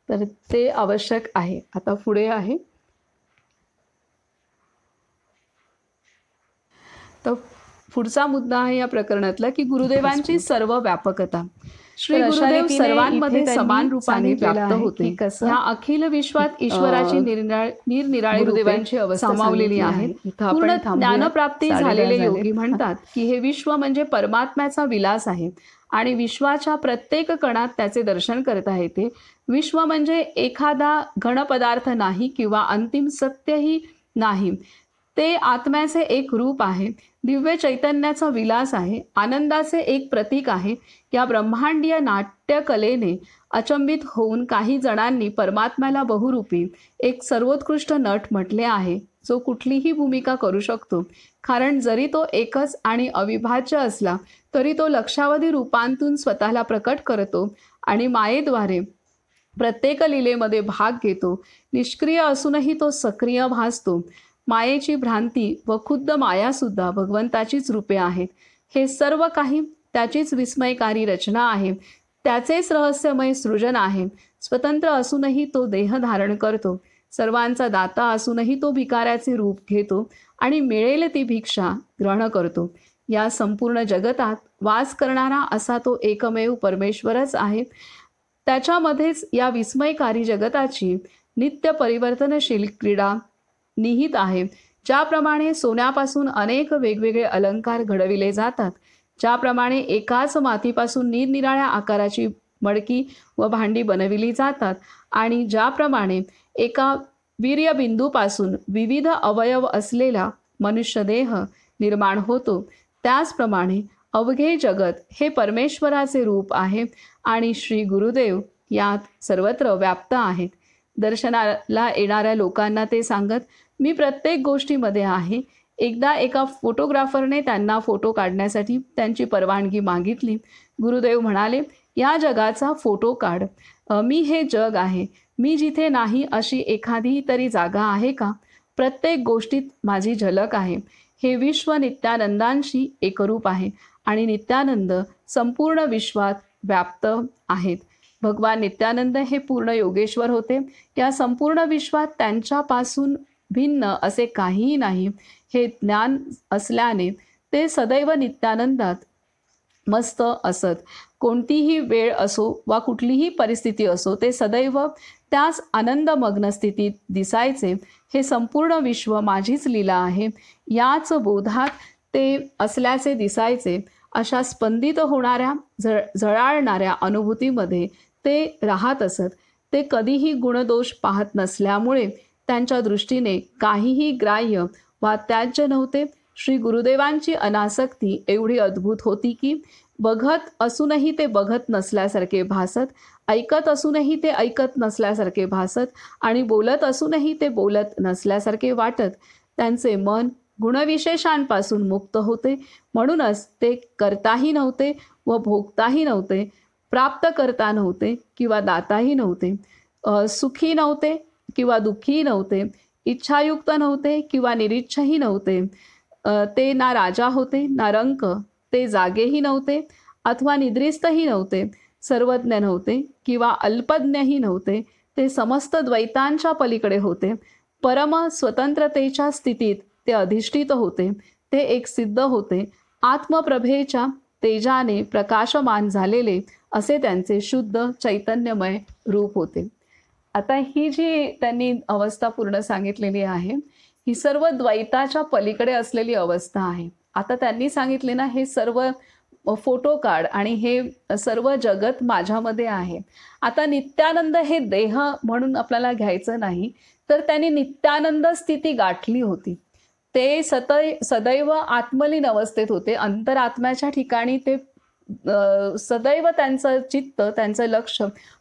तर ते आवश्यक आहे. आता पुढे आहे तर पुढचा मुद्दा आहे या प्रकरणातला की गुरुदेवांची सर्व व्यापकता. श्री गुरुदेव सर्वांमध्ये समान रूपाने व्याप्त होते. या अखिल विश्वात ईश्वराची निरनिराळी गुरुदेवांची अवस्था सामावलेली आहे. पूर्ण ज्ञानप्राप्ती झालेले योगी म्हणतात की हे विश्व म्हणजे परमात्म्याचा विलास आहे आणि विश्वाच्या प्रत्येक कणात त्याचे दर्शन करता येते. विश्व म्हणजे एखादा घन पदार्थ नाही किंवा अंतिम सत्यही नाही. ते आत्म्याचे एक रूप आहे. दिव्य चैतन्याचा विलास आहे. आनंदाचे एक प्रतीक आहे. या ब्रह्मांडीय नाट्यकलेने अचंबित होऊन काही जणांनी परमात्म्याला बहुरूपी एक सर्वोत्कृष्ट नट म्हटले आहे जो कुठलीही भूमिका करू शकतो. कारण जरी तो एकच आणि अविभाज्य असला तरी तो लक्षावधी रूपांतून स्वतःला प्रकट करतो आणि मायेद्वारे प्रत्येक लीलेमध्ये भाग घेतो. निष्क्रिय असूनही तो सक्रिय भासतो. मायेची भ्रांती व खुद्द मायासुद्धा भगवंताचीच रूपे आहेत. हे सर्व काही त्याचीच विस्मयकारी रचना आहे. त्याचेच रहस्यमय सृजन आहे. स्वतंत्र असूनही तो देह धारण करतो. सर्वांचा दाता असूनही तो भिकाऱ्याचे रूप घेतो आणि मिळेल ती भिक्षा ग्रहण करतो. या संपूर्ण जगतात वास करणारा असा तो एकमेव परमेश्वरच आहे. त्याच्यामध्येच या विस्मयकारी जगताची नित्य परिवर्तनशील क्रीडा निहित आहे. ज्याप्रमाणे सोन्यापासून अनेक वेगवेगळे अलंकार घडविले जातात, ज्याप्रमाणे एकाच मातीपासून निरनिराळ्या आकाराची मडकी व भांडी बनविली जातात आणि ज्याप्रमाणे एका वीर्यबिंदूपासून विविध अवयव असलेला मनुष्यदेह निर्माण होतो, त्याचप्रमाणे अवघे जगत हे परमेश्वराचे रूप आहे आणि श्री गुरुदेव यात सर्वत्र व्याप्त आहेत. दर्शनाला येणाऱ्या लोकांना ते सांगत, मी प्रत्येक गोष्टीमध्ये आहे. एकदा एका फोटोग्राफरने त्यांना फोटो काढण्यासाठी त्यांची परवानगी मागितली. गुरुदेव म्हणाले, या जगाचा फोटो काढ. मी हे जग आहे. मी जिथे नाही अशी एखादी तरी जागा आहे का? प्रत्येक गोष्टीत माझी झलक आहे. हे विश्व नित्यानंदांशी एकरूप आहे आणि नित्यानंद संपूर्ण विश्वात व्याप्त आहेत. भगवान नित्यानंद हे पूर्ण योगेश्वर होते. या संपूर्ण विश्वात त्यांच्यापासून भिन्न असे काहीही नाही. हे ज्ञान असल्याने ते सदैव नित्यानंदात मस्त असत. कोणतीही वेळ असो वा कुठलीही परिस्थिती असो, ते सदैव त्याच आनंदमग्न स्थितीत दिसायचे. हे संपूर्ण विश्व माझीच लीला आहे याच बोधात ते असल्याचे दिसायचे. अशा स्पंदित होणाऱ्या झळाळणाऱ्या अनुभूतीमध्ये ते राहत असत. ते कधीही गुणदोष पाहत नसल्यामुळे त्यांच्या दृष्टीने काहीही ग्राह्य वा त्याज्य नव्हते. श्री गुरुदेवांची अनासक्ती एवढी अद्भुत होती की बघत असूनही ते बघत नसल्यासारखे भासत, ऐकत असूनही ते ऐकत नसल्यासारखे भासत आणि बोलत असूनही ते बोलत नसल्यासारखे वाटत. त्यांचे मन गुणविशेषांपासून मुक्त होते. म्हणूनच ते करताही नव्हते व भोगताही नव्हते, प्राप्त करता नव्हते किंवा दाताही नव्हते, सुखी नव्हते किंवा दुःखी नव्हते, इच्छायुक्त नव्हते किंवा निरीच्छही नव्हते. ते ना राजा होते ना रंक, ते जागेही नव्हते अथवा निद्रिस्तही नव्हते, सर्वज्ञ नव्हते किंवा अल्पज्ञही नव्हते. ते समस्त द्वैतांच्या पलीकडे होते. परम स्वतंत्रतेच्या स्थितीत ते अधिष्ठित होते. ते एक सिद्ध होते. आत्मप्रभेच्या तेजाने प्रकाशमान झालेले असे त्यांचे शुद्ध चैतन्यमय रूप होते. आता ही जी त्यांनी अवस्था पूर्ण सांगितलेली आहे, ही सर्व द्वैताच्या पलीकडे असलेली अवस्था आहे. आता त्यांनी सांगितले ना, हे सर्व फोटो काढ आणि हे सर्व जगत माझ्यामध्ये आहे. आता नित्यानंद हे देह म्हणून आपल्याला घ्यायचं नाही, तर त्यांनी नित्यानंद स्थिती गाठली होती. ते सदैव आत्मलीन अवस्थेत होते. अंतरात्म्याच्या ठिकाणी ते सदैव त्यांचं चित्त, त्यांचं लक्ष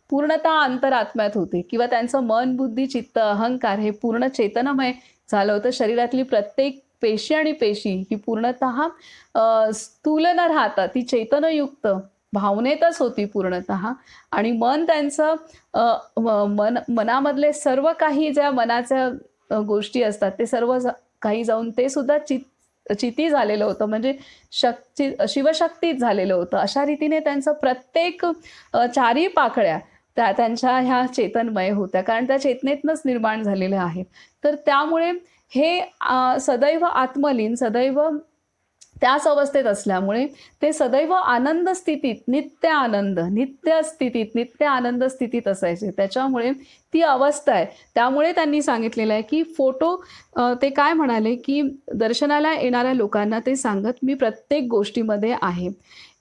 पूर्णतः अंतरात्म्यात होते किंवा त्यांचं मन, बुद्धी, चित्त, अहंकार हे पूर्ण चेतनमय झालं होतं. शरीरातली प्रत्येक पेशी आणि पेशी ही पूर्णतः स्थूल न राहता ती चैतनयुक्त भावनेतच होती पूर्णतः. आणि मन त्यांचं मनामधले सर्व काही ज्या मनाच्या गोष्टी असतात ते सर्व काही जाऊन ते सुद्धा चिती झालेलं होतं, म्हणजे शिवशक्तीत झालेलं होतं. अशा रीतीने त्यांचं प्रत्येक चारी पाकळ्या त्यांच्या ह्या चेतनमय होत्या, कारण त्या चेतनेतनंच निर्माण झालेल्या आहेत. तर त्यामुळे हे सदैव आत्मलीन, सदैव त्याच अवस्थेत असल्यामुळे ते सदैव आनंद स्थितीत, नित्य आनंद, नित्य स्थितीत, नित्य आनंद स्थितीत असायचे. त्याच्यामुळे ती अवस्था आहे. त्यामुळे त्यांनी सांगितलेलं आहे की फोटो, ते काय म्हणाले की दर्शनाला येणाऱ्या लोकांना ते सांगत, मी प्रत्येक गोष्टीमध्ये आहे.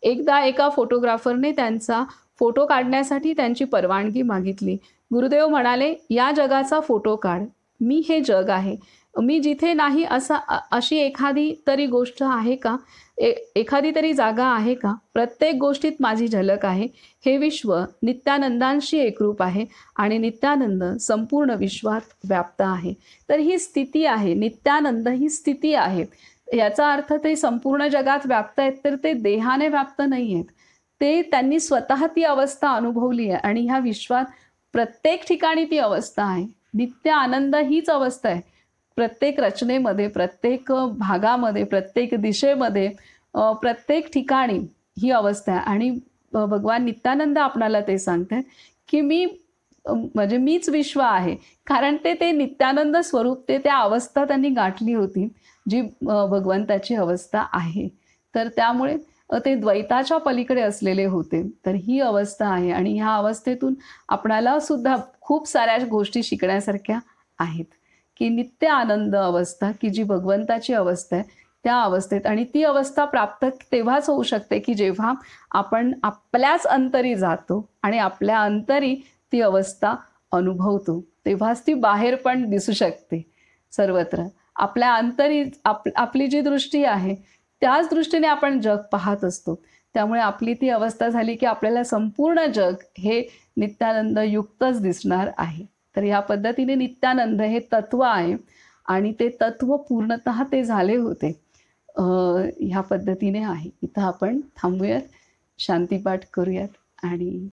एकदा एका फोटोग्राफरने त्यांचा फोटो काढण्यासाठी त्यांची परवानगी मागितली. गुरुदेव म्हणाले, या जगाचा फोटो काढ. मी हे जग आहे. मी जिथे नाही अशी एखादी तरी गोष्ट आहे का? एखादी तरी जागा आहे का? प्रत्येक गोष्टीत माझी झलक आहे. हे विश्व नित्यानंदांशी एकरूप आहे आणि नित्यानंद संपूर्ण विश्वात व्याप्त आहे. तर ही स्थिती आहे, नित्यानंद ही स्थिती आहे. याचा अर्थ ते संपूर्ण जगात व्याप्त आहेत, तर ते देहाने व्याप्त नाही आहेत. ते त्यांनी स्वतः ती अवस्था अनुभवली आहे आणि ह्या विश्वात प्रत्येक ठिकाणी ती अवस्था आहे. नित्य आनंद हीच अवस्था आहे. प्रत्येक रचनेमध्ये, प्रत्येक भागामध्ये, प्रत्येक दिशेमध्ये, प्रत्येक ठिकाणी ही अवस्था आहे. आणि भगवान नित्यानंद आपणाला ते सांगतात की मी म्हणजे मीच विश्व आहे. कारण ते नित्यानंद स्वरूप त्या अवस्था त्यांनी गाठली होती, जी भगवंताची अवस्था आहे. तर त्यामुळे ते द्वैताच्या पलीकडे असलेले होते. तर ही अवस्था आहे आणि ह्या अवस्थेतून आपणाला सुद्धा खूप साऱ्या गोष्टी शिकण्यासारख्या आहेत, की नित्य आनंद अवस्था, की जी भगवंताची अवस्था आहे, त्या अवस्थेत आणि ती अवस्था प्राप्त तेव्हाच होऊ शकते, की जेव्हा आपण आपल्याच अंतरी जातो आणि आपल्या अंतरी ती अवस्था अनुभवतो. तेव्हाच ती बाहेर पण दिसू शकते सर्वत्र. आपल्या अंतरी आपली जी दृष्टी आहे, त्याच दृष्टीने आपण जग पाहत असतो. त्यामुळे आपली ती अवस्था झाली, की आपल्याला संपूर्ण जग हे नित्यानंद युक्तच दिसणार आहे. तर ह्या पद्धतीने नित्यानंद हे तत्व आहे आणि ते तत्व पूर्णतः ते झाले होते. ह्या पद्धतीने आहे. इथं आपण थांबूयात, शांतीपाठ करूयात आणि